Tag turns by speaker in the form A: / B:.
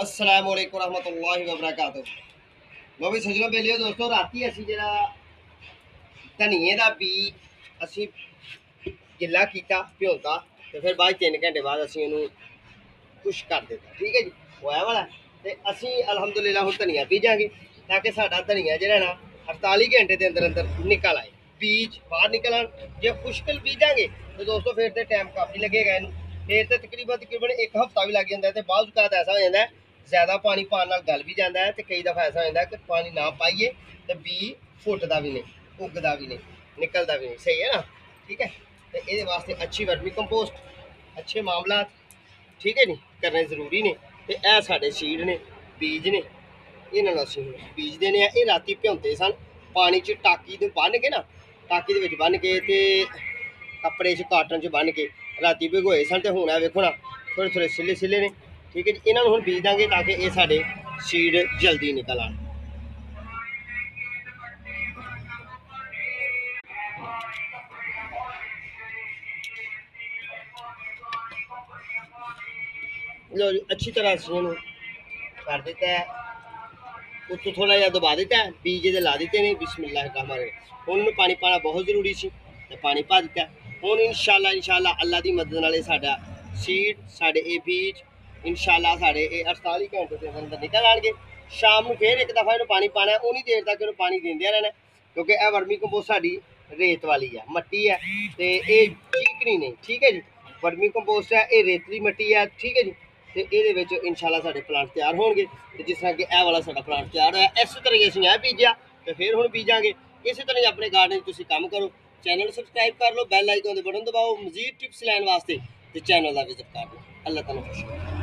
A: अस्सलाम वालेकुम रहमतुल्लाहि व बरकातुहू। लो भी सजनों बेलियो दोस्तों, राती असी जरा धनिए का बीज असी गिला किया भ्योता, तो फिर बाद 3 घंटे बाद असी इनू खुश कर देता। ठीक है जी, होया वाला तो असी अलहमदुलिल्लाह हुण धनिया बीजांगे ताकि साडा धनिया जिहड़ा ना 48 घंटे के अंदर अंदर निकल आए, बीज बाहर निकल आन। जे खुश्कल बीजांगे तो दोस्तों फिर तो टाइम काफ़ी लगेगा इनू, फिर तो तकरीबन 1 हफ्ता भी लग जाता है। तो बाद ऐसा हो जाता है ज़्यादा पानी पाने नाल गल भी जाता है, तो कई दफ़ा ऐसा हो जाता है कि पानी ना पाइए तो बीज फुटता भी नहीं, उगता भी नहीं, निकलता भी नहीं। सही है ना। ठीक है, तो ये वास्ते अच्छी वर्मी कंपोस्ट, अच्छे मामला ठीक है नहीं करने जरूरी ने। तो यह साढ़े सीड ने, बीज ने, इन्होंने असीं बीज देने ये राती भ्योंते सन पानी च, टाकी बन के ना, टाकी दे विच बन के ते कपड़े च काटन च बन के राती भिगोए सन। तो हुण वेखो ना थोड़े थोड़े सिले सिले ने। ठीक है जी, इन्होंने हुण बीज देंगे ताकि ये साढ़े सीड जल्दी निकल आए। लो जी, अच्छी तरह असीं इहनूं कर दिता है, उत्तों थोड़ा जहा दबा दिता है, बीज ये ला दिते ने। बिस्मिल्लाह रहमान रहीम। हुण पानी पाना बहुत जरूरी सी, तो पानी पा दिता है। हुण इंशाअल्लाह अल्लाह की मदद नाल साडा सीड, साडे ये बीज इंशाअल्लाह साडे 48 घंटे के अंदर निकल आएंगे। शाम को फिर एक दफ़ा इन्हूं पानी पाना, उन्नी देर तक इन्हूं पानी देंदे रहना, क्योंकि यह वर्मी कंपोस्ट साडी रेत वाली है, मट्टी है, तो ये चीकनी नहीं। ठीक है जी, वर्मी कंपोस्ट है, ये रेतली मट्टी है। ठीक है जी, तो ये इंशाअल्लाह साडे प्लांट तैयार होंगे। तो जिस तरह कि यह वाला साडा प्लांट तैयार होया, इस तरह असीं यह बीजा तो फिर हुण बीजांगे। इस तरह ही अपने गार्डन तुसीं काम करो। चैनल सबसक्राइब कर लो, बैल आइकन दे बटन दबाओ, मजीद टिप्स लैन वास्ते तो चैनल का विजिट कर लो। अल्लाह ताला खुश